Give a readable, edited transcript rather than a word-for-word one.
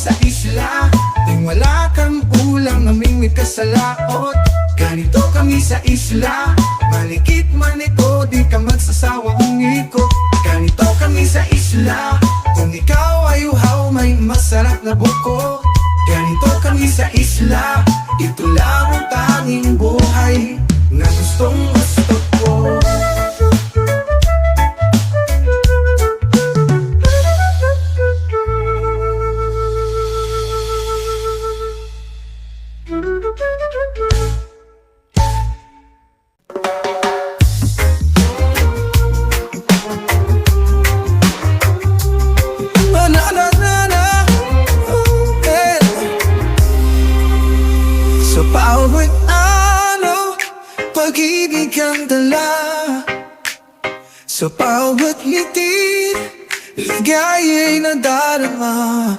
sa isla. Ting wala kang ulang, namingwit ka sa laot. Ganito kami sa isla, malikit man ito, di ka magsasawang umikot. Ganito kami sa isla, kung ikaw ay uhaw, may masarap na buko. Ganito kami sa isla, ito lang ang tanging buhay na gustong gusto ko. Sa bawat pag-ibig ang dala. Sa bawat ngiti, ligaya'y nadarama.